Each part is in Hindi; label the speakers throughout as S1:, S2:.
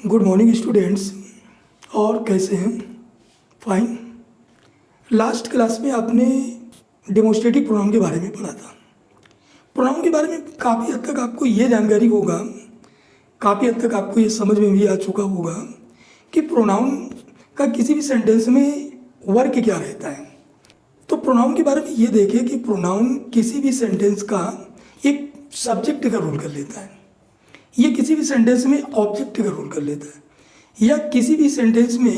S1: Good morning students. और कैसे हैं? फाइन। लास्ट क्लास में आपने डेमोस्ट्रेटिव प्रोनाउन के बारे में पढ़ा था। प्रोनाउन के बारे में काफ़ी हद तक आपको ये जानकारी होगा, काफ़ी हद तक आपको ये समझ में भी आ चुका होगा कि प्रोनाउन का किसी भी सेंटेंस में वर्क क्या रहता है। तो प्रोनाउन के बारे में ये देखें कि प्रोनाउन किसी भी सेंटेंस का एक सब्जेक्ट का रोल कर लेता है, ये किसी भी सेंटेंस में ऑब्जेक्ट का रोल कर लेता है, या किसी भी सेंटेंस में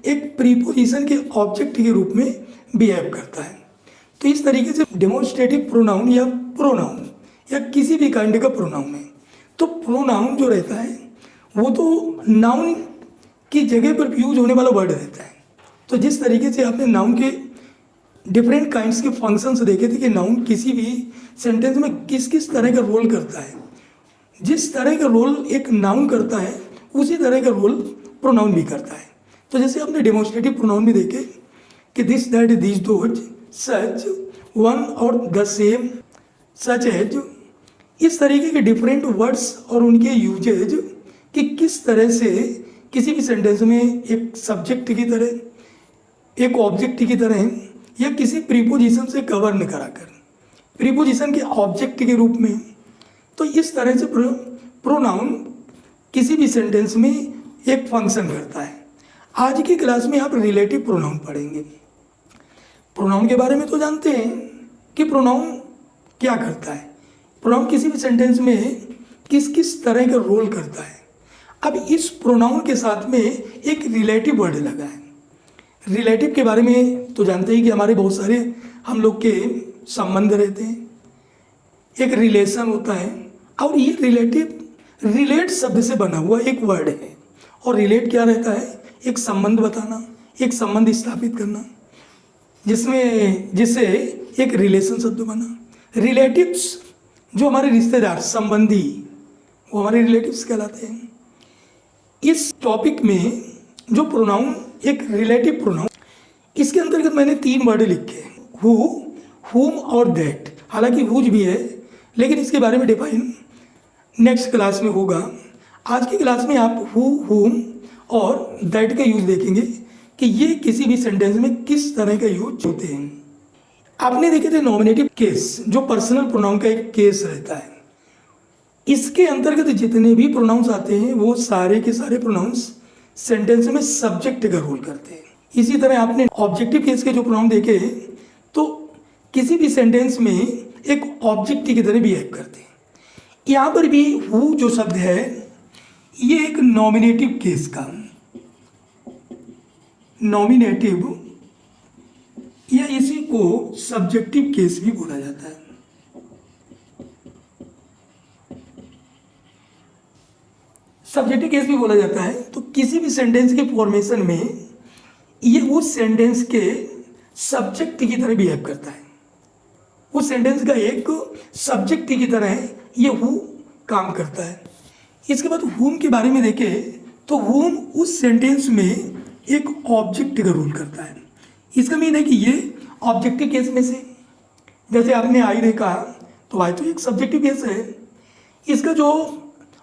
S1: एक प्रीपोजिशन के ऑब्जेक्ट के रूप में बिहेव करता है। तो इस तरीके से डेमोन्स्ट्रेटिव प्रोनाउन या प्रोनाउन या किसी भी काइंड का प्रोनाउन है। तो प्रोनाउन जो रहता है वो तो नाउन की जगह पर यूज होने वाला वर्ड रहता है। तो जिस तरीके से आपने नाउन के डिफरेंट काइंड्स के फंक्शंस देखे थे कि नाउन किसी भी सेंटेंस में किस किस तरह का रोल करता है, जिस तरह का रोल एक नाउन करता है उसी तरह का रोल प्रोनाउन भी करता है। तो जैसे आपने डेमोन्स्ट्रेटिव प्रोनाउन भी देखे कि this that this those such one और द सेम सच एज, इस तरीके के डिफरेंट वर्ड्स और उनके यूजेज कि किस तरह से किसी भी सेंटेंस में एक सब्जेक्ट की तरह, एक ऑब्जेक्ट की तरह, या किसी प्रीपोजिशन से कवर न कराकर प्रीपोजिशन के ऑब्जेक्ट के रूप में। तो इस तरह से प्रोनाउन किसी भी सेंटेंस में एक फंक्शन करता है। आज की क्लास में आप रिलेटिव प्रोनाउन पढ़ेंगे। प्रोनाउन के बारे में तो जानते हैं कि प्रोनाउन क्या करता है, प्रोनाउन किसी भी सेंटेंस में किस किस तरह का रोल करता है। अब इस प्रोनाउन के साथ में एक रिलेटिव वर्ड लगा है। रिलेटिव के बारे में तो जानते हैं कि हमारे बहुत सारे हम लोग के संबंध रहते हैं, एक रिलेशन होता है, और ये रिलेटिव रिलेट शब्द से बना हुआ एक वर्ड है। और रिलेट क्या रहता है? एक संबंध बताना, एक संबंध स्थापित करना, जिससे एक रिलेशन शब्द बना। रिलेटिव्स जो हमारे रिश्तेदार संबंधी, वो हमारे रिलेटिव्स कहलाते हैं। इस टॉपिक में जो प्रोनाउन, एक रिलेटिव प्रोनाउन, इसके अंतर्गत मैंने 3 वर्ड लिखे, हु, हुम और दैट। हालांकि हुज भी है, लेकिन इसके बारे में डिफाइन नेक्स्ट क्लास में होगा। आज की क्लास में आप हु, हुम और दैट का यूज देखेंगे कि ये किसी भी सेंटेंस में किस तरह का यूज होते हैं। आपने देखे थे नॉमिनेटिव केस, जो पर्सनल प्रोनाउन का एक केस रहता है। इसके अंतर्गत जितने भी प्रोनाउंस आते हैं वो सारे के सारे प्रोनाउंस सेंटेंस में सब्जेक्ट का रोल करते हैं। इसी तरह आपने ऑब्जेक्टिव केस के जो प्रोनाउन देखे तो किसी भी सेंटेंस में एक ऑब्जेक्ट की तरह बिहेव करते हैं। यहाँ पर भी हु जो शब्द है ये एक नॉमिनेटिव केस का, नॉमिनेटिव या इसी को सब्जेक्टिव केस भी बोला जाता है। सब्जेक्टिव केस भी बोला जाता है। तो किसी भी सेंटेंस के फॉर्मेशन में ये उस सेंटेंस के सब्जेक्ट की तरह बिहेव करता है, उस सेंटेंस का एक सब्जेक्ट की तरह ये हु काम करता है। इसके बाद हुम के बारे में देखें तो हुम उस सेंटेंस में एक ऑब्जेक्ट का रोल करता है। इसका मीन है कि ये ऑब्जेक्टिव केस में से, जैसे आपने आई देखा तो आई तो एक सब्जेक्टिव केस है, इसका जो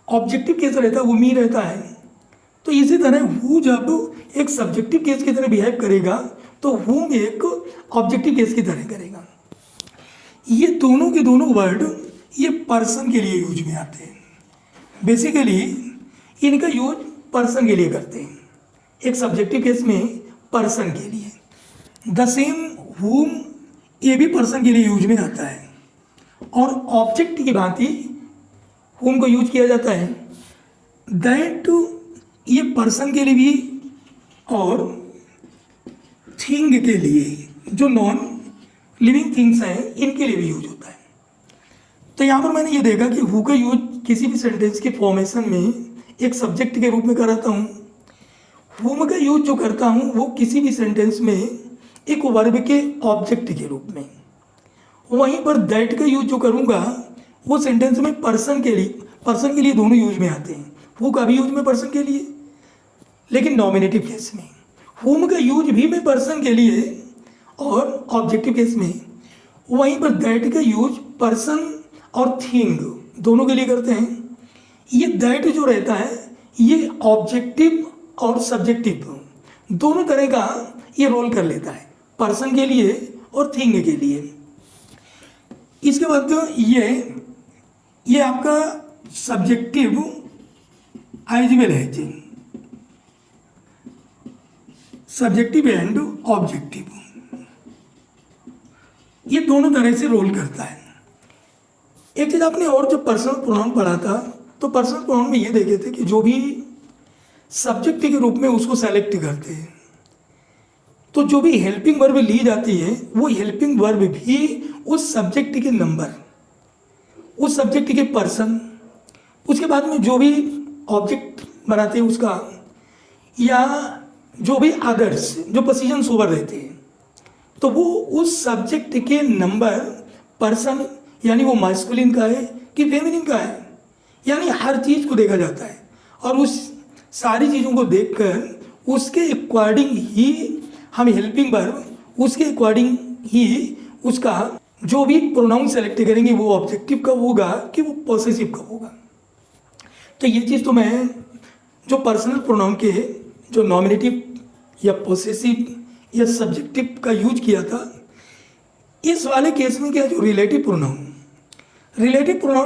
S1: ऑब्जेक्टिव केस रहता है वो मी रहता है। तो इसी तरह हु जब एक सब्जेक्टिव केस की तरह बिहेव करेगा तो हुम एक ऑब्जेक्टिव केस की तरह करेगा। ये दोनों के दोनों वर्ड ये पर्सन के लिए यूज में आते हैं। बेसिकली इनका यूज पर्सन के लिए करते हैं, एक सब्जेक्टिव केस में पर्सन के लिए। द सेम हुम ये भी पर्सन के लिए यूज में आता है, और ऑब्जेक्ट की भांति हुम को यूज किया जाता है। दैट ये पर्सन के लिए भी और थिंग के लिए, जो नॉन लिविंग थिंग्स हैं इनके लिए भी यूज होता है। तो यहाँ पर मैंने ये देखा कि हु का यूज किसी भी सेंटेंस के फॉर्मेशन में एक सब्जेक्ट के रूप में कराता हूँ। हुम का यूज जो करता हूँ वो किसी भी सेंटेंस में एक वर्ब के ऑब्जेक्ट के रूप में। वहीं पर दैट का यूज जो करूँगा वो सेंटेंस में पर्सन के लिए दोनों यूज में आते हैं। हु का भी यूज में पर्सन के लिए, लेकिन नॉमिनेटिव केस में। हुम का यूज भी मैं पर्सन के लिए और ऑब्जेक्टिव केस में। वहीं पर दैट का यूज पर्सन और थिंग दोनों के लिए करते हैं। ये दैट जो रहता है ये ऑब्जेक्टिव और सब्जेक्टिव दोनों तरह का ये रोल कर लेता है, पर्सन के लिए और थिंग के लिए। इसके बाद ये आपका subjective as well as subjective and objective, ये दोनों तरह से रोल करता है। एक चीज़ आपने और जब पर्सनल प्रोनाउन पढ़ा था तो पर्सनल प्रोनाउन में ये देखे थे कि जो भी सब्जेक्ट के रूप में उसको सेलेक्ट करते हैं, तो जो भी हेल्पिंग वर्ब ली जाती है वो हेल्पिंग वर्ब भी उस सब्जेक्ट के नंबर, उस सब्जेक्ट के पर्सन, उसके बाद में जो भी ऑब्जेक्ट बनाते हैं उसका, या जो भी अदर्स जो पोजीशन ओवर रहते हैं, तो वो उस सब्जेक्ट के नंबर, पर्सन, यानी वो मास्कुलिन का है कि फेमिनिन का है, यानी हर चीज़ को देखा जाता है और उस सारी चीज़ों को देखकर उसके अकॉर्डिंग ही हम हेल्पिंग वर्ब, उसके अकॉर्डिंग ही उसका जो भी प्रोनाउन सेलेक्ट करेंगे वो ऑब्जेक्टिव का होगा कि वो पॉसेसिव का होगा। तो ये चीज़ तो मैं जो पर्सनल प्रोनाउन के जो नॉमिनेटिव या पॉसेसिव या सब्जेक्टिव का यूज किया था, इस वाले केस में क्या, जो रिलेटिव प्रोनाउन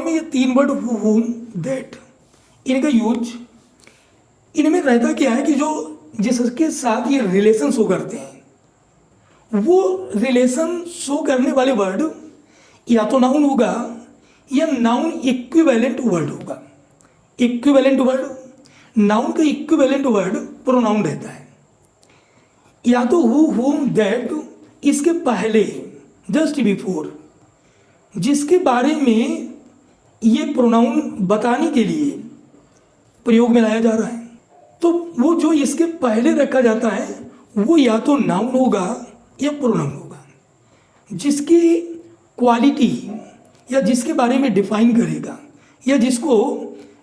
S1: में ये 3 वर्ड हु, हुम, दैट, इनका यूज इनमें रहता क्या है कि जो जिसके साथ ये रिलेशन शो करते हैं वो रिलेशन शो करने वाले वर्ड या तो नाउन होगा या नाउन इक्विवेलेंट वर्ड होगा। इक्विवेलेंट वर्ड, नाउन का इक्विवेलेंट वर्ड प्रोनाउन रहता है, या तो हु, हुम, दैट इसके पहले, जस्ट बिफोर, जिसके बारे में ये प्रोनाउन बताने के लिए प्रयोग में लाया जा रहा है, तो वो जो इसके पहले रखा जाता है वो या तो नाउन होगा या प्रोनाउन होगा, जिसकी क्वालिटी या जिसके बारे में डिफाइन करेगा या जिसको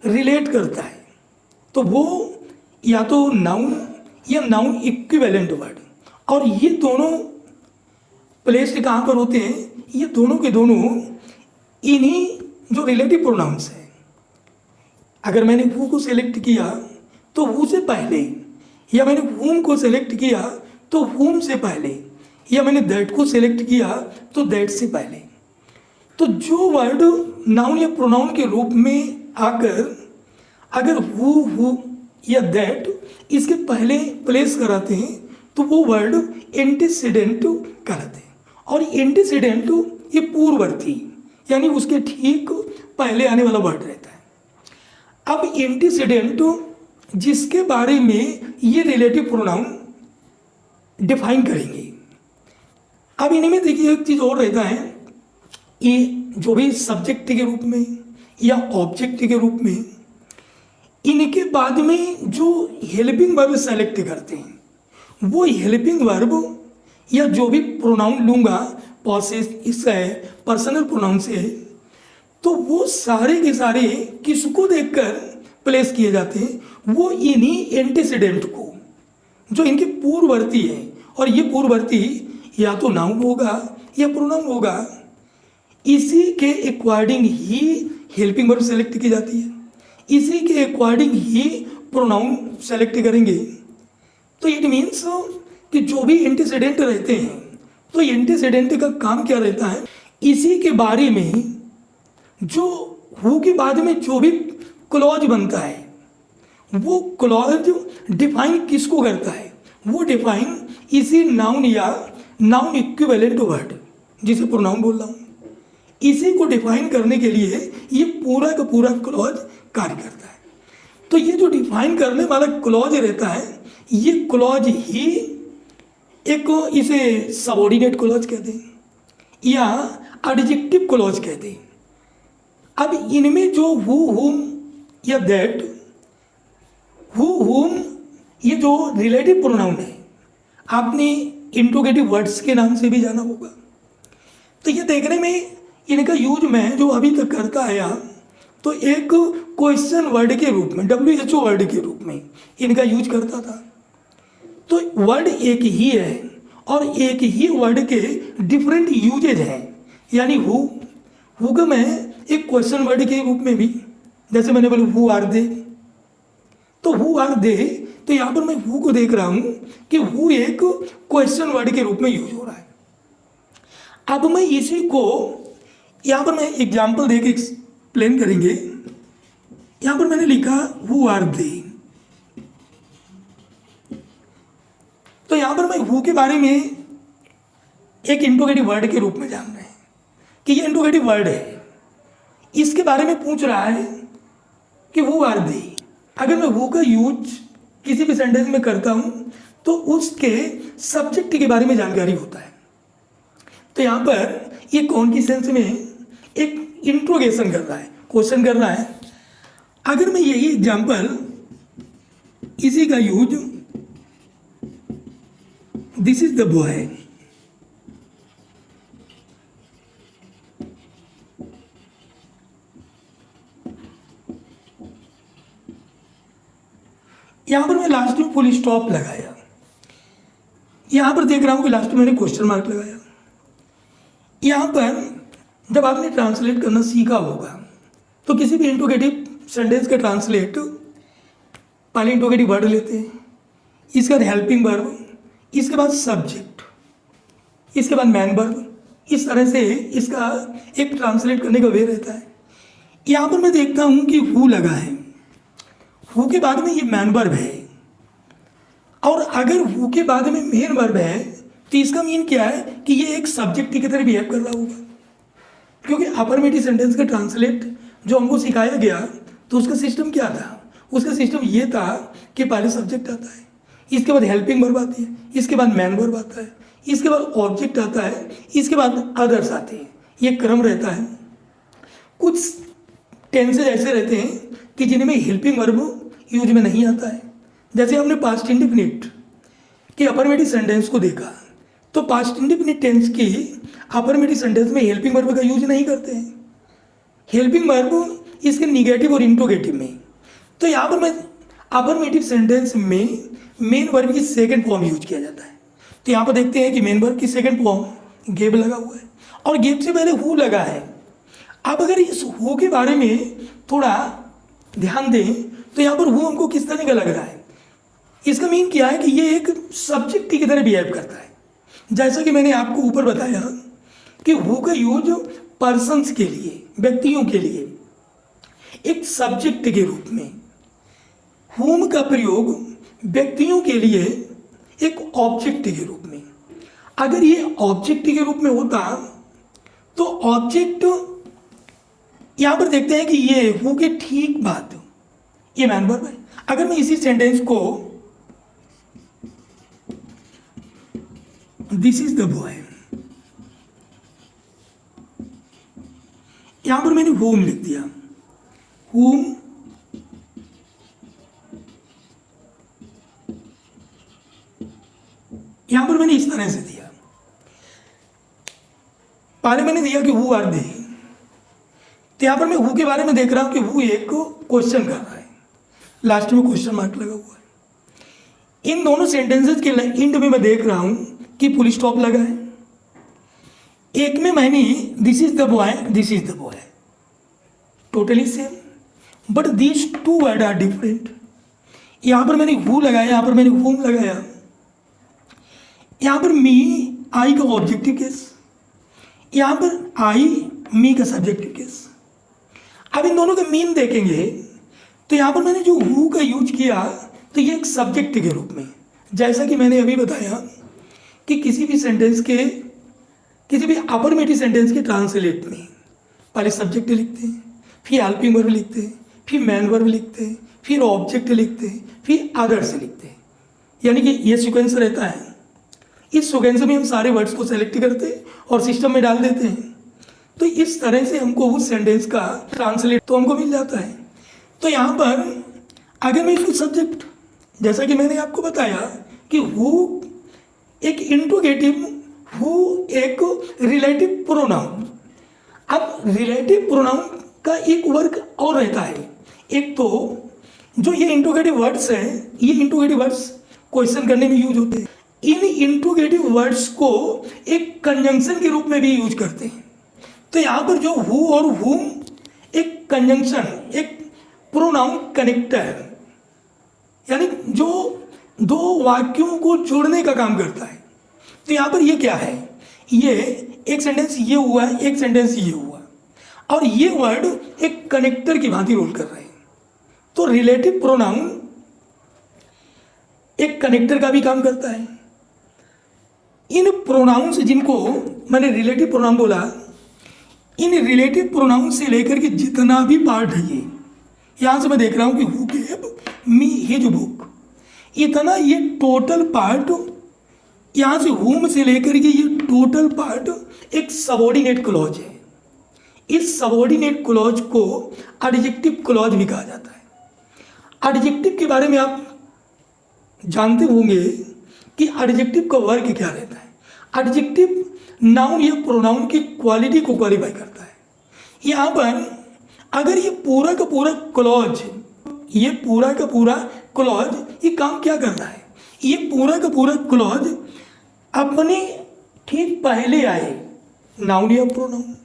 S1: रिलेट करता है, तो वो या तो नाउन या नाउन इक्विवेलेंट वर्ड। और ये दोनों प्लेस्ड कहाँ पर होते हैं, ये दोनों के दोनों इन्हीं जो रिलेटिव प्रोनाउंस हैं। अगर मैंने वो को सेलेक्ट किया तो वो से पहले, या मैंने वूम को सेलेक्ट किया तो वूम से पहले, या मैंने दैट को सेलेक्ट किया तो दैट से पहले। तो जो वर्ड नाउन या प्रोनाउन के रूप में आकर अगर हु या दैट इसके पहले प्लेस कराते हैं तो वो वर्ड एंटीसीडेंट कहलाते हैं। और एंटीसीडेंट ये पूर्ववर्ती, यानी उसके ठीक पहले आने वाला वर्ड रहता है। अब एंटीसीडेंट जिसके बारे में ये रिलेटिव प्रोनाउन डिफाइन करेंगे। अब इनमें देखिए एक चीज़ और रहता है, ये जो भी सब्जेक्ट के रूप में या ऑब्जेक्ट के रूप में, इनके बाद में जो हेल्पिंग वर्ब सेलेक्ट करते हैं वो हेल्पिंग वर्ब या जो भी प्रोनाउन लूँगा पॉसेस इसका है, पर्सनल प्रोनाउन से है, तो वो सारे के सारे किसको देखकर प्लेस किए जाते हैं, वो इन्हीं एंटीसीडेंट को, जो इनके पूर्ववर्ती है, और ये पूर्ववर्ती या तो नाउन होगा या प्रोनाउन होगा, इसी के अकॉर्डिंग ही हेल्पिंग वर्ब सेलेक्ट की जाती है, इसी के अकॉर्डिंग ही प्रोनाउन सेलेक्ट करेंगे। तो इट मीन्स कि जो भी एंटीसीडेंट रहते हैं, तो एंटीसीडेंट का काम क्या रहता है, इसी के बारे में जो हु के बाद में जो भी क्लॉज बनता है वो क्लॉज डिफाइन किसको करता है, वो डिफाइन इसी नाउन या नाउन इक्विवेलेंट वर्ड जिसे प्रोनाउन बोल रहा हूँ, इसी को डिफाइन करने के लिए ये पूरा का पूरा क्लॉज कार्य करता है। तो ये जो डिफाइन करने वाला क्लॉज रहता है, ये क्लॉज ही एक इसे सबऑर्डिनेट क्लॉज कहते हैं या एडजेक्टिव क्लॉज कहते हैं। अब इनमें जो हु, हुम या दैट, हु, हुम ये जो रिलेटिव प्रोनाउन है, आपने इंट्रोगेटिव वर्ड्स के नाम से भी जाना होगा। तो ये देखने में इनका यूज मैं जो अभी तक करता आया, तो एक क्वेश्चन वर्ड के रूप में, WHO वर्ड के रूप में इनका यूज करता था। तो वर्ड एक ही है और एक ही वर्ड के डिफरेंट यूजेज हैं, यानी हु का मैं एक क्वेश्चन वर्ड के रूप में भी, जैसे मैंने बोला हु आर दे, तो हु आर दे, तो यहाँ पर मैं हु को देख रहा हूँ कि हु एक क्वेश्चन वर्ड के रूप में यूज हो रहा है। अब मैं इसी को यहाँ पर मैं एग्जाम्पल देके एक्सप्लेन करेंगे। यहाँ पर मैंने लिखा हु आर दे, तो यहाँ पर मैं हु के बारे में एक इंट्रोगेटिव वर्ड के रूप में जान रहे हैं कि ये इंट्रोगेटिव वर्ड है, इसके बारे में पूछ रहा है कि हु आर दे। अगर मैं हु का यूज किसी भी सेंटेंस में करता हूँ तो उसके सब्जेक्ट के बारे में जानकारी होता है। तो यहाँ पर ये कौन की सेंस में एक इंट्रोगेशन कर रहा है, क्वेश्चन कर रहा है। अगर मैं यही एग्जाम्पल इसी का use this is the boy, यहाँ पर मैं लास्ट में फुल स्टॉप लगाया, यहाँ पर देख रहा हूँ कि लास्ट में मैंने क्वेश्चन मार्क लगाया। यहाँ पर जब आपने ट्रांसलेट करना सीखा होगा तो किसी भी इंट्रोगेटिव सेंटेंस का ट्रांसलेट पहले इंट्रोगेटिव वर्ड लेते हैं, इसके बाद हेल्पिंग वर्ब, इसके बाद सब्जेक्ट, इसके बाद मैन वर्ब। इस तरह से इसका एक ट्रांसलेट करने का वे रहता है। यहाँ पर मैं देखता हूँ कि हु लगा है, हु के बाद में ये मैन वर्ब है, और अगर हु के बाद में मेन वर्ब है तो इसका मीन क्या है कि ये एक सब्जेक्ट की तरह बिहेव कर रहा होगा। क्योंकि अफर्मेटिव सेंटेंस का ट्रांसलेट जो हमको सिखाया गया तो उसका सिस्टम क्या था, उसका सिस्टम ये था कि पहले सब्जेक्ट आता है, इसके बाद हेल्पिंग वर्ब आती है, इसके बाद मैन वर्ब आता है, इसके बाद ऑब्जेक्ट आता है, इसके बाद अदर्स आते हैं। ये क्रम रहता है। कुछ टेंसेज ऐसे रहते हैं कि जिनमें हेल्पिंग वर्ब यूज में नहीं आता है। जैसे हमने पास्ट इंडिफिनिट के अफर्मेटिव सेंटेंस को देखा तो पास्ट इंडिफिनिट टेंस की अफर्मेटिव सेंटेंस में हेल्पिंग वर्ब का यूज नहीं करते हैं। हेल्पिंग वर्ब इसके निगेटिव और इंट्रोगेटिव में। तो यहाँ पर मैं अफर्मेटिव सेंटेंस में मेन वर्ब की सेकंड फॉर्म यूज किया जाता है। तो यहाँ पर देखते हैं कि मेन वर्ब की सेकंड फॉर्म गेव लगा हुआ है और गेव से पहले हु लगा है। अब अगर इस हु के बारे में थोड़ा ध्यान दें तो यहाँ पर हु हमको किस तरह का लग रहा है। इसका मीन क्या है कि ये एक सब्जेक्ट की तरह बिहेव करता है। जैसा कि मैंने आपको ऊपर बताया कि हु का यूज पर्सन्स के लिए, व्यक्तियों के लिए एक सब्जेक्ट के रूप में, हुम का प्रयोग व्यक्तियों के लिए एक ऑब्जेक्ट के रूप में। अगर ये ऑब्जेक्ट के रूप में होता तो ऑब्जेक्ट यहाँ पर देखते हैं कि ये हु के ठीक बाद ये मैन वर्ब है। अगर मैं इसी सेंटेंस को दिस इज द बॉय, यहां पर मैंने होम लिख दिया, होम यहां पर मैंने इस तरह से दिया। पहले मैंने दिया कि हु आर दे, तो यहां पर मैं हु के बारे में देख रहा हूं कि हु एक क्वेश्चन कर रहा है, लास्ट में क्वेश्चन मार्क लगा हुआ है। इन दोनों सेंटेंसेस के एंड में मैं देख रहा हूं कि फुल स्टॉप लगा है। एक में मैंने this is the boy, this is the boy, totally same, but these two word are different. यहां पर मैंने हु लगाया, यहां पर मैंने हुम लगाया। यहां पर मी आई का ऑब्जेक्टिव केस, यहां पर आई मी का सब्जेक्टिव केस। अब इन दोनों का मीन देखेंगे तो यहां पर मैंने जो हु का यूज किया तो ये एक सब्जेक्ट के रूप में, जैसा कि मैंने अभी बताया कि किसी भी सेंटेंस के, किसी भी अफर्मेटिव सेंटेंस के ट्रांसलेट में पहले सब्जेक्ट लिखते हैं, फिर हेल्पिंग वर्ब लिखते हैं, फिर मैन वर्ब लिखते हैं, फिर ऑब्जेक्ट लिखते हैं, फिर अदर्स लिखते हैं। यानी कि ये सीक्वेंस रहता है। इस सीक्वेंस में हम सारे वर्ड्स को सेलेक्ट करते हैं और सिस्टम में डाल देते हैं। तो इस तरह से हमको उस सेंटेंस का ट्रांसलेट तो हमको मिल जाता है। तो यहाँ पर अगर मैं इसको सब्जेक्ट, जैसा कि मैंने आपको बताया कि हु एक इंट्रोगेटिव, हु एक रिलेटिव प्रोनाउन। अब रिलेटिव प्रोनाउन का एक वर्ग और रहता है। एक तो जो ये इंट्रोगेटिव वर्ड्स हैं, ये इंट्रोगेटिव वर्ड्स क्वेश्चन करने में यूज होते हैं। इन इंट्रोगेटिव वर्ड्स को एक कंजंक्शन के रूप में भी यूज करते हैं। तो यहाँ पर जो हु और हुम एक कंजंक्शन, एक प्रोनाउन कनेक्टर यानी जो दो वाक्यों को जोड़ने का काम करता है। तो यहाँ पर ये क्या है, ये एक सेंटेंस ये हुआ है, एक सेंटेंस ये हुआ, और ये वर्ड एक कनेक्टर की भांति रोल कर रहे हैं। तो रिलेटिव प्रोनाउन एक कनेक्टर का भी काम करता है। इन प्रोनाउंस जिनको मैंने रिलेटिव प्रोनाउन बोला, इन रिलेटिव प्रोनाउन से लेकर के जितना भी पार्ट है, ये यहाँ से मैं देख रहा हूँ कि who gave me his book, इतना ये टोटल पार्ट, यहाँ से हुम से लेकर के ये टोटल पार्ट एक सबऑर्डिनेट क्लॉज है। इस सबऑर्डिनेट क्लॉज को एडजेक्टिव क्लॉज भी कहा जाता है। एडजेक्टिव के बारे में आप जानते होंगे कि एडजेक्टिव का वर्क क्या रहता है। एडजेक्टिव नाउन या प्रोनाउन की क्वालिटी को क्वालिफाई करता है। यहाँ पर अगर ये पूरा का पूरा क्लॉज, ये पूरा का पूरा क्लॉज ये काम क्या कर रहा है, ये पूरा का पूरा क्लॉज अपने ठीक पहले आए नाउन या प्रोनाउन,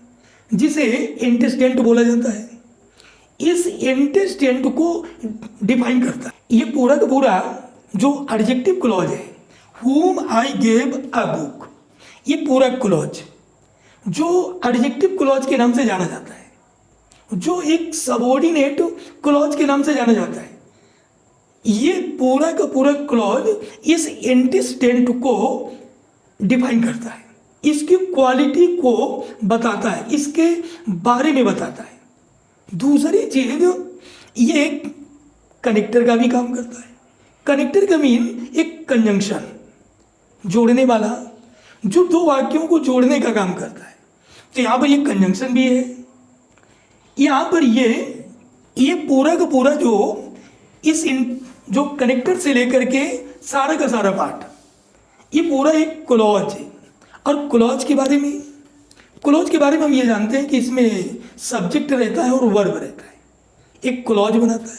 S1: जिसे एंटीस्टेंट बोला जाता है, इस एंटीस्टेंट को डिफाइन करता है। ये पूरा का पूरा जो एडजेक्टिव क्लॉज है, whom I gave a book, ये पूरा क्लॉज जो एडजेक्टिव क्लॉज के नाम से जाना जाता है, जो एक सबऑर्डिनेट क्लॉज के नाम से जाना जाता है, ये पूरा का पूरा क्लॉज इस एंटीस्टेंट को डिफाइन करता है, इसकी क्वालिटी को बताता है, इसके बारे में बताता है। दूसरी चीज, ये कनेक्टर का भी काम करता है। कनेक्टर का मीन एक कंजंक्शन, जोड़ने वाला, जो दो वाक्यों को जोड़ने का काम करता है। तो यहाँ पर ये कंजंक्शन भी है। यहाँ पर ये पूरा का पूरा जो जो कनेक्टर से लेकर के सारा का सारा पार्ट, ये पूरा एक क्लॉज है। और क्लॉज के बारे में हम ये जानते हैं कि इसमें सब्जेक्ट रहता है और वर्ब रहता है। एक क्लॉज बनाता है,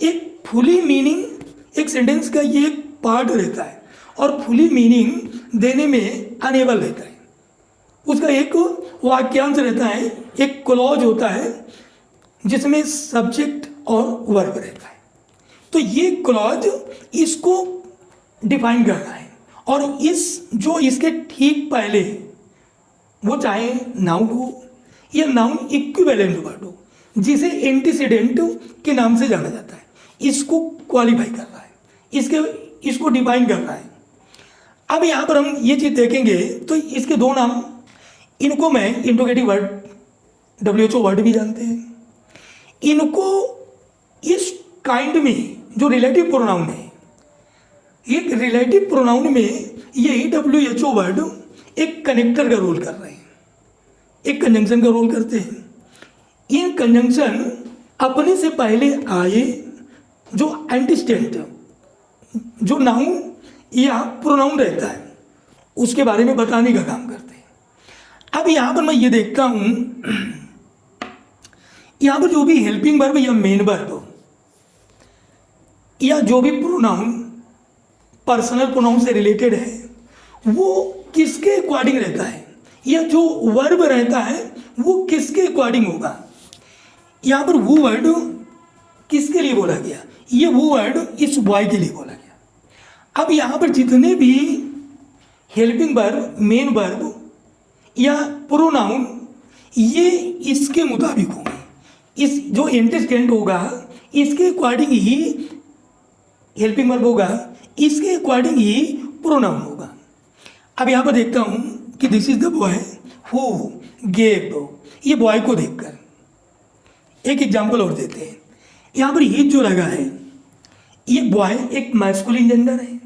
S1: एक फुली मीनिंग, एक सेंटेंस का ये एक पार्ट रहता है और फुली मीनिंग देने में अनेबल रहता है। उसका एक वाक्यांश रहता है, एक क्लॉज होता है जिसमें सब्जेक्ट और वर्ब रहता है। तो ये क्लॉज इसको डिफाइन कर रहा है। और इसके ठीक पहले, वो चाहे नाउन हो या नाउन इक्विवेलेंट वर्ड हो, जिसे एंटीसीडेंट के नाम से जाना जाता है, इसको क्वालिफाई कर रहा है, इसको डिफाइन कर रहा है। अब यहाँ पर हम ये चीज़ देखेंगे तो इसके दो नाम, इनको मैं इंट्रोगेटिव वर्ड WHO वर्ड भी जानते हैं। इनको इस काइंड में जो रिलेटिव प्रोनाउन है, एक रिलेटिव प्रोनाउन में यही WHO वर्ड एक कनेक्टर का रोल कर रहे हैं, एक कंजंक्शन का रोल करते हैं। इन कंजंक्शन अपने से पहले आए जो एंटीस्टेंट, जो नाउन या प्रोनाउन रहता है, उसके बारे में बताने का काम करते हैं। अब यहाँ पर मैं ये देखता हूँ, यहाँ पर जो भी हेल्पिंग वर्ब या मेन वर्ब या जो भी प्रोनाउन पर्सनल प्रोनाउन से रिलेटेड है, वो किसके अकॉर्डिंग रहता है, या जो वर्ब रहता है वो किसके अकॉर्डिंग होगा। यहाँ पर वो वर्ड किसके लिए बोला गया, ये वो वर्ड इस बॉय के लिए बोला गया। अब यहाँ पर जितने भी हेल्पिंग वर्ब, मेन वर्ब या प्रोनाउन, ये इसके मुताबिक होंगे। इस जो एंटीस्टेंट होगा इसके अकॉर्डिंग ही हेल्पिंग वर्ब होगा, इसके अकॉर्डिंग ही प्रोनाउन होगा। अब यहाँ पर देखता हूँ कि this is the boy who gave, ये बॉय को देखकर एक एग्जाम्पल और देते हैं। यहाँ पर हिज जो लगा है, ये बॉय एक मैस्कुलिन जेंडर है,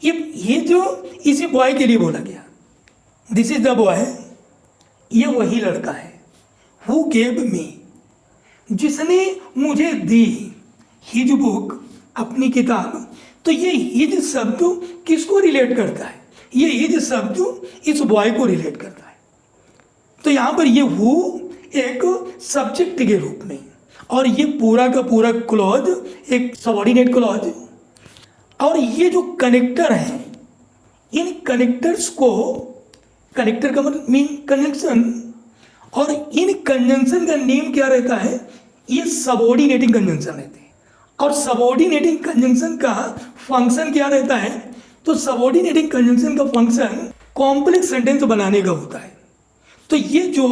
S1: ये जो इसी बॉय के लिए बोला गया, दिस इज द बॉय, ये वही लड़का है। हु गेव मी, जिसने मुझे दी, हिज बुक, अपनी किताब। तो ये हिज शब्द किसको रिलेट करता है, ये हिज शब्द इस बॉय को रिलेट करता है। तो यहाँ पर ये हु एक सब्जेक्ट के रूप में, और ये पूरा का पूरा क्लॉज एक सबऑर्डिनेट क्लॉज। और ये जो कनेक्टर है, इन कनेक्टर्स को, कनेक्टर का मतलब मीन कंजंक्शन, और इन कंजंक्शन का नेम क्या रहता है, ये सबऑर्डिनेटिंग कंजंक्शन रहते हैं। और सबऑर्डिनेटिंग कंजंक्शन का फंक्शन क्या रहता है? तो सबऑर्डिनेटिंग कंजंक्शन का फंक्शन कॉम्प्लेक्स सेंटेंस बनाने का होता है। तो ये जो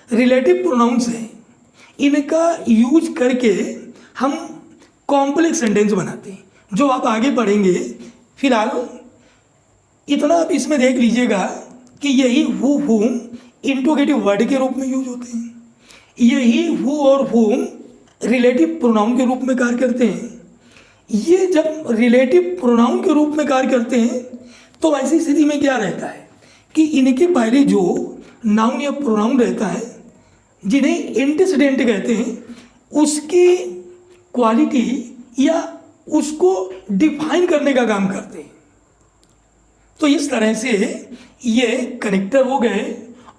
S1: रिलेटिव प्रोनाउंस हैं इनका यूज करके हम कॉम्प्लेक्स सेंटेंस बनाते हैं, जो आप आगे पढ़ेंगे। फिलहाल इतना आप इसमें देख लीजिएगा कि यही हु हुम इंट्रोगेटिव वर्ड के रूप में यूज होते हैं, यही हु और हुम रिलेटिव प्रोनाउन के रूप में कार्य करते हैं। ये जब रिलेटिव प्रोनाउन के रूप में कार्य करते हैं तो ऐसी स्थिति में क्या रहता है कि इनके पहले जो नाउन या प्रोनाउन रहता है, जिन्हें एंटीसीडेंट कहते हैं, उसकी क्वालिटी या उसको डिफाइन करने का काम करते हैं। तो इस तरह से ये कनेक्टर हो गए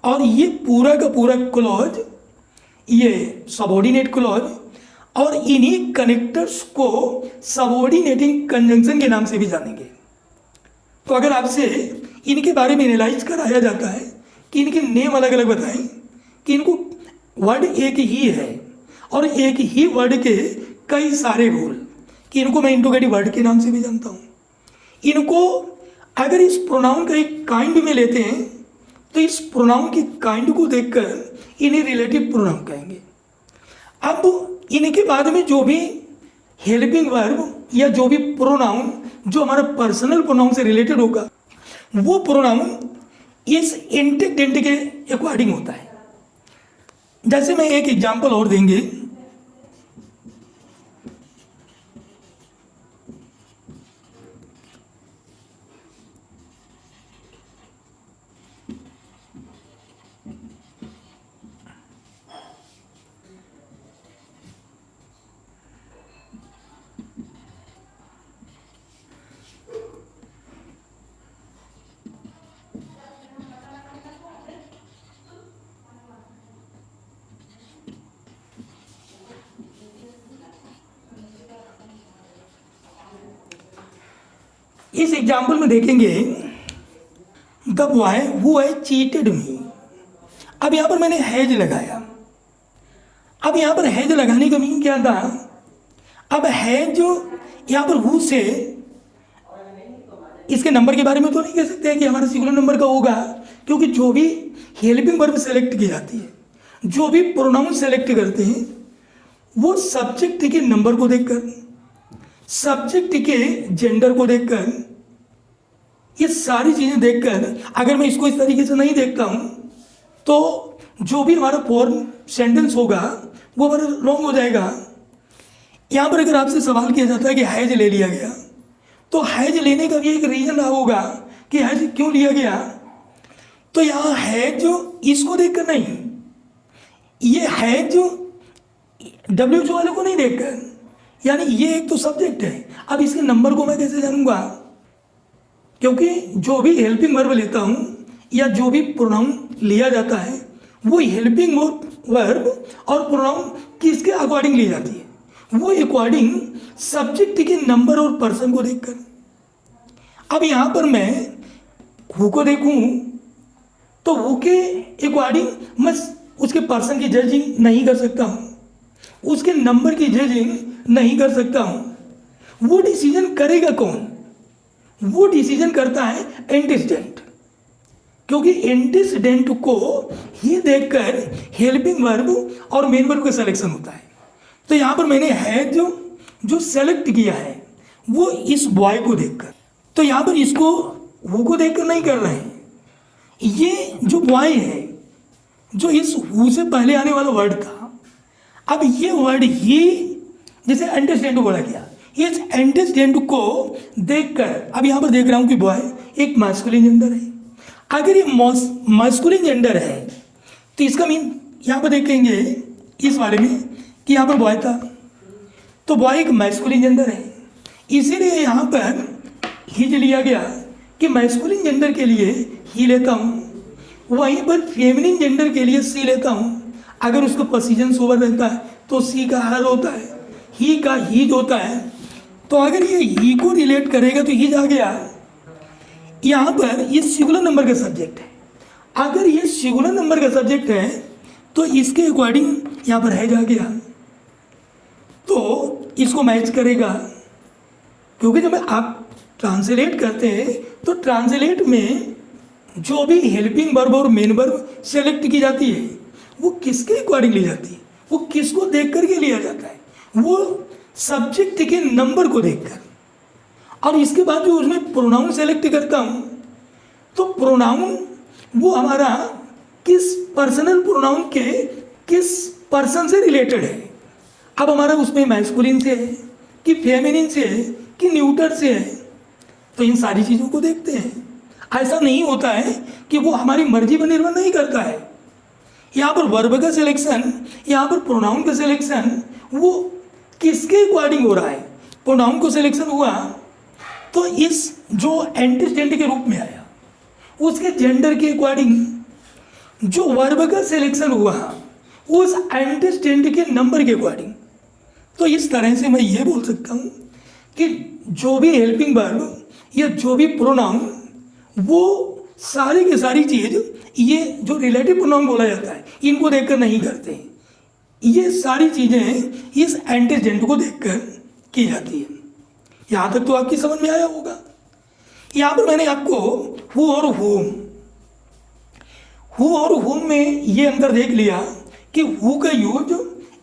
S1: और ये पूरा का पूरा क्लॉज ये सबऑर्डिनेट क्लॉज, और इन्हीं कनेक्टर्स को सबऑर्डिनेटिंग कंजंक्शन के नाम से भी जानेंगे। तो अगर आपसे इनके बारे में एनालाइज कराया जाता है कि इनके नेम अलग अलग बताएं कि इनको वर्ड एक ही है और एक ही वर्ड के कई सारे रूल, कि इनको मैं इंट्रोगेटिव वर्ड के नाम से भी जानता हूँ। इनको अगर इस प्रोनाउन का एक काइंड में लेते हैं तो इस प्रोनाउन की काइंड को देखकर इन्हें रिलेटिव प्रोनाउन कहेंगे। अब इनके बाद में जो भी हेल्पिंग वर्ब या जो भी प्रोनाउन जो हमारा पर्सनल प्रोनाउन से रिलेटेड होगा, वो प्रोनाउन इस इंटेक्टेंट के अकॉर्डिंग होता है। जैसे मैं एक एग्जांपल और देंगे। इस एग्जाम्पल में देखेंगे the boy who has cheated मी। अब यहाँ पर मैंने हैज लगाया। अब यहाँ पर हैज लगाने का मीन क्या था? अब हैज जो यहाँ पर हु से इसके नंबर के बारे में तो नहीं कह सकते हैं कि हमारा सिंगुलर नंबर का होगा, क्योंकि जो भी हेल्पिंग वर्ब सेलेक्ट की जाती है, जो भी प्रोनाउन सेलेक्ट करते हैं, वो सब्जेक्ट के नंबर को देखकर, सब्जेक्ट के जेंडर को देखकर, ये सारी चीज़ें देखकर अगर मैं इसको इस तरीके से नहीं देखता हूँ तो जो भी हमारा फॉर्म सेंटेंस होगा वो हमारा रॉन्ग हो जाएगा। यहाँ पर अगर आपसे सवाल किया जाता है कि हैज ले लिया गया, तो हैज लेने का भी एक रीज़न रहा होगा कि हैज क्यों लिया गया। तो यहाँ हैज जो इसको देखकर नहीं, ये हैज जो डब्ल्यू वाले को नहीं देखकर, यानी ये एक तो सब्जेक्ट है। अब इसके नंबर को मैं कैसे जानूंगा? क्योंकि जो भी हेल्पिंग वर्ब लेता हूँ या जो भी प्रोनाउन लिया जाता है वो हेल्पिंग वर्ब और प्रोनाउन किसके अकॉर्डिंग ली जाती है? वो अकॉर्डिंग सब्जेक्ट के नंबर और पर्सन को देखकर। अब यहाँ पर मैं हु को देखूँ तो हु के अकॉर्डिंग मैं उसके पर्सन की जजिंग नहीं कर सकता हूँ, उसके नंबर की जजिंग नहीं कर सकता हूँ। वो डिसीजन करेगा कौन? वो डिसीजन करता है एंटीसीडेंट, क्योंकि एंटीसीडेंट को ही देखकर हेल्पिंग वर्ब और मेन वर्ब का सिलेक्शन होता है। तो यहाँ पर मैंने है जो सेलेक्ट किया है वो इस बॉय को देखकर, तो यहाँ पर इसको हु को देखकर नहीं कर रहे हैं। ये जो बॉय है जो इस हु से पहले आने वाला वर्ड था, अब ये वर्ड ही जैसे एंटीसीडेंट को बोला गया, इस एंटीसीडेंट को देखकर अब यहाँ पर देख रहा हूँ कि बॉय एक मास्कुलिन जेंडर है। अगर ये मास्कुलिन जेंडर है तो इसका मीन यहाँ पर देखेंगे इस बारे में कि यहाँ पर बॉय था, तो बॉय एक मास्कुलिन जेंडर है। इसीलिए यहाँ पर हिज लिया गया कि मास्कुलिन जेंडर के लिए ही लेता हूँ, वहीं पर फेमिनिन जेंडर के लिए सी लेता हूँ। अगर उसका पोजीशन सोवर रहता है तो सी का हर होता है, ही का हीज होता है। तो अगर ये ही को रिलेट करेगा तो हीज आ गया। यहाँ पर ये सिंगुलर नंबर का सब्जेक्ट है। अगर ये सिंगुलर नंबर का सब्जेक्ट है तो इसके अकॉर्डिंग यहाँ पर हैज आ गया। तो इसको मैच करेगा, क्योंकि जब आप ट्रांसलेट करते हैं तो ट्रांसलेट में जो भी हेल्पिंग वर्ब और मेन वर्ब सेलेक्ट की जाती है वो किसके अकॉर्डिंग ली जाती है, वो किसको देख करके लिया जाता है, वो सब्जेक्ट के नंबर को देखकर। और इसके बाद जो उसमें प्रोनाउन सेलेक्ट करता हूँ तो प्रोनाउन वो हमारा किस पर्सनल प्रोनाउन के किस पर्सन से रिलेटेड है। अब हमारा उसमें मैस्कुलिन से है कि फेमिनिन से है कि न्यूटर से है, तो इन सारी चीज़ों को देखते हैं। ऐसा नहीं होता है कि वो हमारी मर्जी पर निर्भर नहीं करता है। यहाँ पर वर्ब का सिलेक्शन, यहाँ पर प्रोनाउन का सिलेक्शन वो किसके अकॉर्डिंग हो रहा है। प्रोनाउन को सिलेक्शन हुआ तो इस जो एंटीजेंडर के रूप में आया उसके जेंडर के अकॉर्डिंग। जो वर्ब का सिलेक्शन हुआ उस एंटीजेंडर के नंबर के अकॉर्डिंग। तो इस तरह से मैं ये बोल सकता हूँ कि जो भी हेल्पिंग वर्ब या जो भी प्रोनाउन वो सारी की सारी चीज़ ये जो रिलेटिव प्रोनाउन बोला जाता है इनको देखकर नहीं करते हैं। ये सारी चीज़ें इस एंटीजेंडर को देखकर की जाती है। यहाँ तक तो आपकी समझ में आया होगा। यहाँ पर मैंने आपको हु और होम में ये अंतर देख लिया कि हु का यूज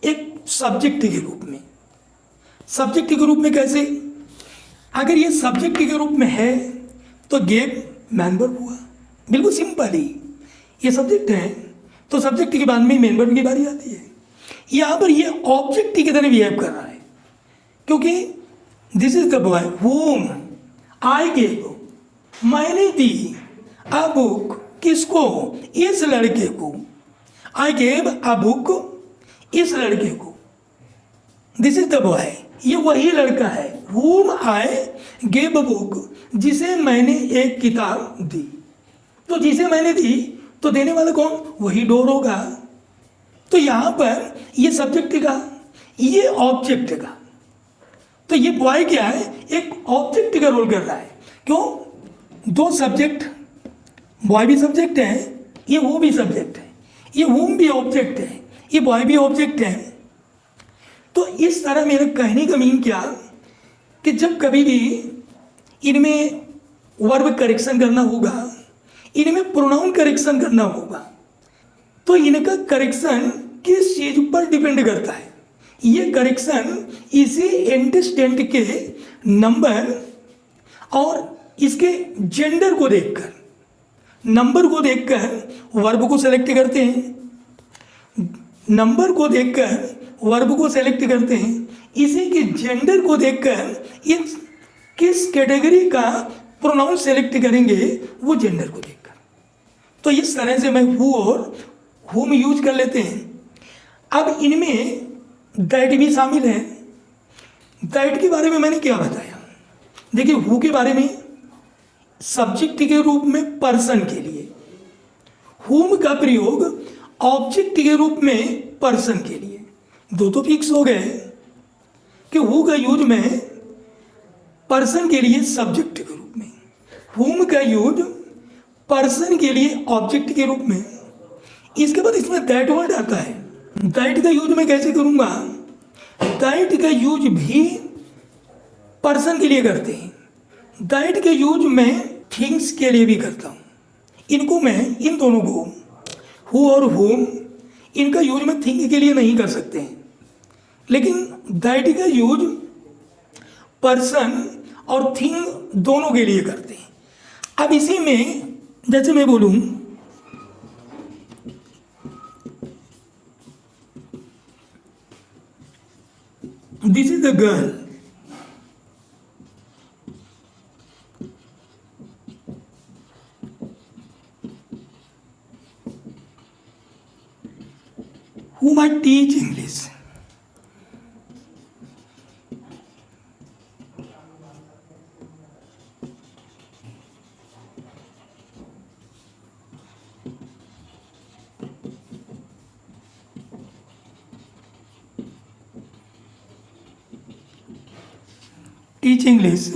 S1: एक सब्जेक्ट के रूप में। सब्जेक्ट के रूप में कैसे? अगर ये सब्जेक्ट के रूप में है तो गेव मैन वर्ब हुआ, बिल्कुल सिंपल ही। ये सब्जेक्ट है तो सब्जेक्ट के बाद में मेन वर्ब की बारी आती है। यहाँ पर ये ऑब्जेक्ट की तरह बिहेव कर रहा है, क्योंकि this is the boy home I gave, मैंने दी अ बुक, किसको? इस लड़के को। आई गेव अ बुक, इस लड़के को। दिस इज द बॉय, ये वही लड़का है। whom I gave a book, जिसे मैंने एक किताब दी। तो जिसे मैंने दी तो देने वाला कौन? वही डोर होगा। तो यहाँ पर ये सब्जेक्ट का, ये ऑब्जेक्ट का। तो ये बॉय क्या है? एक ऑब्जेक्ट का रोल कर रहा है। क्यों? दो सब्जेक्ट, बॉय भी सब्जेक्ट है, ये वो भी सब्जेक्ट है, ये whom भी ऑब्जेक्ट है, ये बॉय भी ऑब्जेक्ट है। तो इस तरह मेरे कहने का मीन क्या कि जब कभी भी इनमें वर्ब करेक्शन करना होगा, इनमें प्रोनाउन करेक्शन करना होगा, तो इनका करेक्शन किस चीज पर डिपेंड करता है? ये करेक्शन इसी एंटीस्टेंट के नंबर और इसके जेंडर को देखकर, नंबर को देखकर वर्ब को सेलेक्ट करते हैं, नंबर को देखकर वर्ब को सेलेक्ट करते हैं, इसी के जेंडर को देखकर इस किस कैटेगरी का प्रोनाउन सेलेक्ट करेंगे वो जेंडर को देखकर। तो इस तरह से मैं हु और हुम यूज कर लेते हैं। अब इनमें दैट भी शामिल है। दैट के बारे में मैंने क्या बताया? देखिए, हु के बारे में सब्जेक्ट के रूप में पर्सन के लिए, हुम का प्रयोग ऑब्जेक्ट के रूप में पर्सन के लिए। दो तो फिक्स हो गए कि हु का यूज में पर्सन के लिए सब्जेक्ट के रूप में, हुम का यूज पर्सन के लिए ऑब्जेक्ट के रूप में। इसके बाद इसमें दैट वर्ड आता है। दैट का यूज मैं कैसे करूँगा? दैट का यूज भी पर्सन के लिए करते हैं, दैट का यूज मैं थिंग्स के लिए भी करता हूँ। इनको मैं, इन दोनों को, हु और हुम, इनका यूज मैं थिंग के लिए नहीं कर सकते हैं, लेकिन दैट का यूज पर्सन और थिंग दोनों के लिए करते हैं। अब इसी में जैसे मैं बोलूँ this is the girl, whom I teach English. Teach English.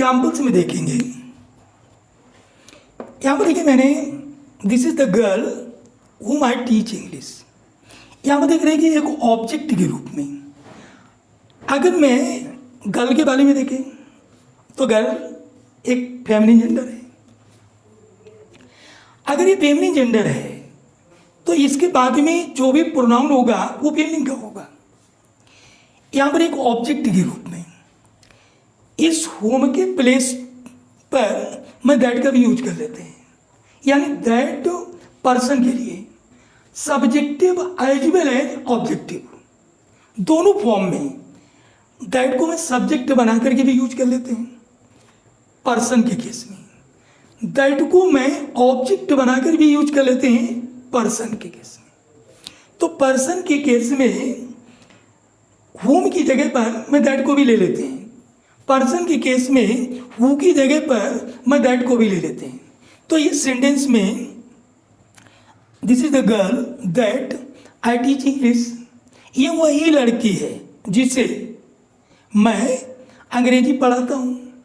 S1: Examples में देखेंगे, यहाँ पर देखिए मैंने this is the girl whom I teach English, यहाँ पर देख रहे हैं कि एक ऑब्जेक्ट के रूप में। अगर मैं गर्ल के बारे में देखें तो गर्ल एक फेमिनिन जेंडर है। अगर ये फेमिनिन जेंडर है तो इसके बाद में जो भी प्रोनाउन होगा वो फेमिनिन का होगा। यहाँ पर एक ऑब्जेक्ट के रूप में इस होम के प्लेस पर मैं दैट का भी यूज कर लेते हैं, यानी दैट पर्सन के लिए subjective as well as objective, दोनों फॉर्म में दैट को मैं सब्जेक्ट बना करके भी यूज कर लेते हैं पर्सन के केस में, दैट को मैं ऑब्जेक्ट बनाकर भी यूज कर लेते हैं पर्सन के केस में। तो पर्सन के केस में होम की जगह पर मैं दैट को भी ले लेते हैं, पर्सन के केस में हु की जगह पर मैं दैट को भी ले लेते हैं। तो इस सेंटेंस में this is the girl that I teach English, ये वही लड़की है जिसे मैं अंग्रेजी पढ़ाता हूँ।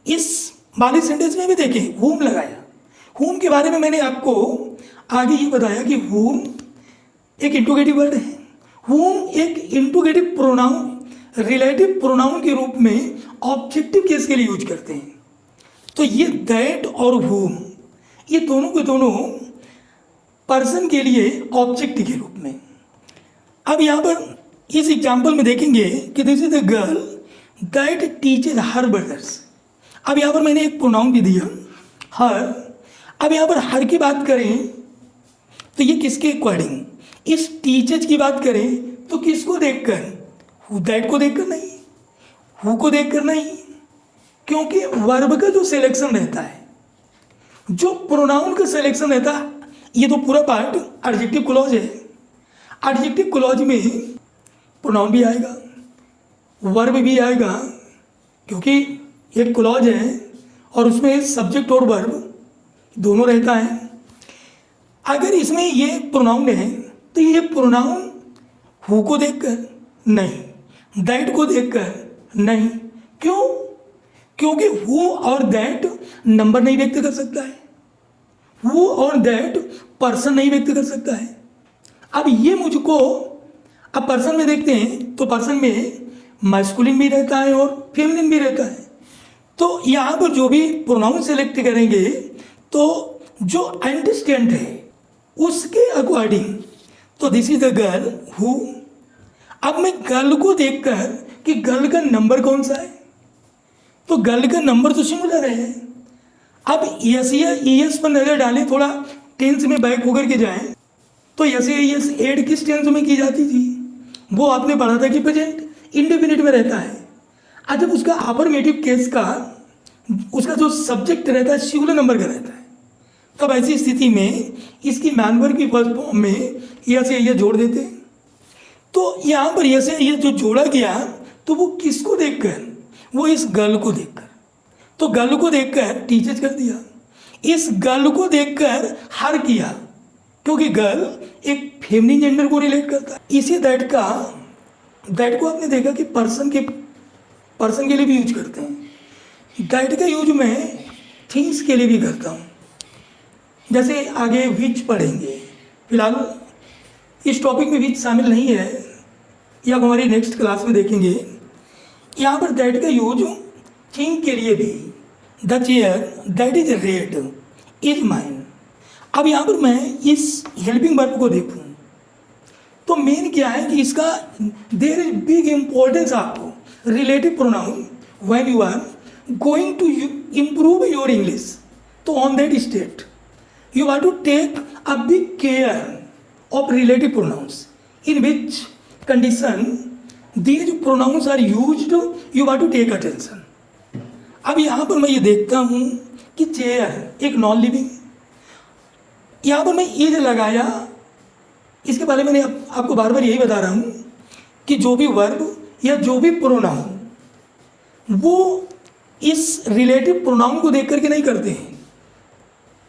S1: इस वाले सेंटेंस में भी देखें होम लगाया, होम के बारे में मैंने आपको आगे ये बताया कि होम एक इंट्रोगेटिव वर्ड है, होम एक इंट्रोगेटिव प्रोनाउन रिलेटिव प्रोनाउन के रूप में ऑब्जेक्टिव केस के लिए यूज करते हैं। तो ये दैट और होम ये दोनों के दोनों पर्सन के लिए ऑब्जेक्ट के रूप में। अब यहाँ पर इस एग्जाम्पल में देखेंगे कि this is the girl that teaches her brothers. अब यहाँ पर मैंने एक प्रोनाउन भी दिया हर। अब यहाँ पर हर की बात करें तो ये किसके अकॉर्डिंग, इस टीचर्स की बात करें तो किसको देखकर, हु दैट को देखकर नहीं, हु को देखकर नहीं, क्योंकि वर्ब का जो सिलेक्शन रहता है, जो प्रोनाउन का सिलेक्शन रहता है, ये तो पूरा पार्ट एडजेक्टिव क्लॉज है। एडजेक्टिव क्लॉज में प्रोनाउन भी आएगा, वर्ब भी आएगा, क्योंकि एक क्लॉज है और उसमें सब्जेक्ट और वर्ब दोनों रहता है। अगर इसमें ये प्रोनाउन है तो ये प्रोनाउन हु को देखकर नहीं, दैट को देखकर नहीं। क्यों? क्योंकि हु और दैट नंबर नहीं व्यक्त कर सकता है, हु और दैट पर्सन नहीं व्यक्त कर सकता है। अब ये मुझको, अब पर्सन में देखते हैं तो पर्सन में मैस्कुलिन भी रहता है और फेमिनिन भी रहता है। तो यहाँ पर जो भी प्रोनाउन सेलेक्ट करेंगे तो जो एंटिस्टेंट है उसके अकॉर्डिंग, तो this is the girl who. अब मैं गर्ल को देखकर कि गर्ल का नंबर कौन सा है, तो गर्ल का नंबर तो सिंगुलर है। अब यस या ईएस पर नजर डालें, थोड़ा टेंस में बैक होकर के जाएं, तो यस या ईएस एड किस टेंस में की जाती थी, वो आपने पढ़ा था कि प्रेजेंट इंडेफिनिट में रहता है। आज जब उसका अफर्मेटिव केस का उसका जो सब्जेक्ट रहता है सिंगुलर नंबर का रहता है, तब ऐसी स्थिति में इसकी मैनवर की फर्स्ट फॉर्म में यस या ईएस जोड़ देते हैं। तो यहाँ पर यस या ईएस जो जोड़ा गया तो वो किसको देखकर, वो इस गर्ल को देखकर। तो गर्ल को देखकर टीचर्स कर दिया, इस गर्ल को देखकर हर किया, क्योंकि गर्ल एक फेमिनिन जेंडर को रिलेट करता है। इसी दैट को आपने देखा कि पर्सन के लिए भी यूज करते हैं। दैट का यूज मैं थिंग्स के लिए भी करता हूँ, जैसे आगे विच पढ़ेंगे। फिलहाल इस टॉपिक में विच शामिल नहीं है, या हमारी नेक्स्ट क्लास में देखेंगे। यहाँ पर दैट का यूज थिंग के लिए भी, the chair that is red is mine. अब यहाँ पर मैं इस हेल्पिंग वर्ब को देखूँ तो मेन क्या है कि इसका देयर इज बिग इम्पोर्टेंस आपको relative pronoun when you are going to improve your English. तो on that state you have to take a big care of relative pronouns, in which condition these pronouns are used, you have to take attention. अब यहाँ पर मैं ये देखता हूँ कि चेयर एक नॉन लिविंग, यहाँ पर मैं इज लगाया, इसके बारे में मैंने आपको बार बार यही बता रहा हूँ कि जो भी वर्ब या जो भी प्रोनाउन वो इस रिलेटिव प्रोनाउन को देख करके नहीं करते हैं,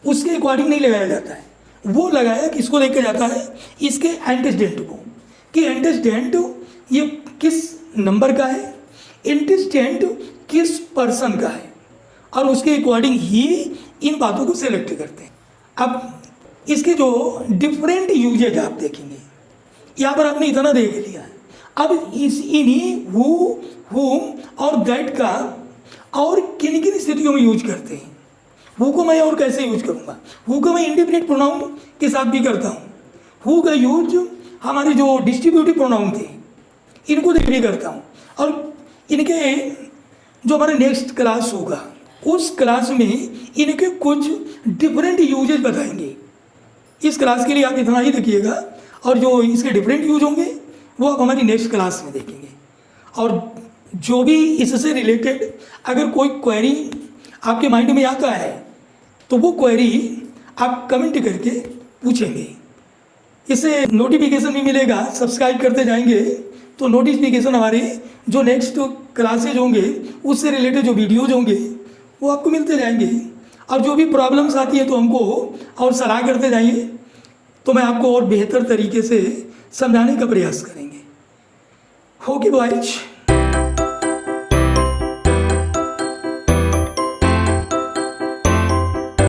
S1: उसके अकॉर्डिंग नहीं लगाया जाता है। वो लगाया किसको देख के जाता है, इसके एंटेस्टेंट को, कि एंटेस्टेंट ये किस नंबर का है, एंटेस्टेंट किस पर्सन का है। और उसके अकॉर्डिंग ही इन बातों को सेलेक्ट करते हैं। अब इसके जो डिफरेंट यूजेज आप देखेंगे, यहाँ पर आपने इतना देख लिया है। अब इस इन्हीं हु, हुम और दैट का और किन किन स्थितियों में यूज करते हैं। हु को मैं और कैसे यूज करूँगा? हु को मैं इंडिफिनिट प्रोनाउन के साथ भी करता हूँ। हु का यूज हमारे जो डिस्ट्रीब्यूटिव प्रोनाउन थे इनको देख भी करता हूँ। और इनके जो हमारे नेक्स्ट क्लास होगा उस क्लास में इनके कुछ डिफरेंट यूजेज बताएंगे। इस क्लास के लिए आप इतना ही देखिएगा, और जो इसके डिफरेंट यूज होंगे वो आप हमारी नेक्स्ट क्लास में देखेंगे। और जो भी इससे रिलेटेड अगर कोई क्वेरी आपके माइंड में आता है तो वो क्वेरी आप कमेंट करके पूछेंगे। इससे नोटिफिकेशन भी मिलेगा, सब्सक्राइब करते जाएंगे तो नोटिफिकेशन हमारे जो नेक्स्ट क्लासेज होंगे उससे रिलेटेड जो वीडियोज होंगे वो आपको मिलते जाएंगे। और जो भी प्रॉब्लम्स आती है तो हमको और सलाह करते जाइए, तो मैं आपको और बेहतर तरीके से समझाने का प्रयास करेंगे। Okay boys.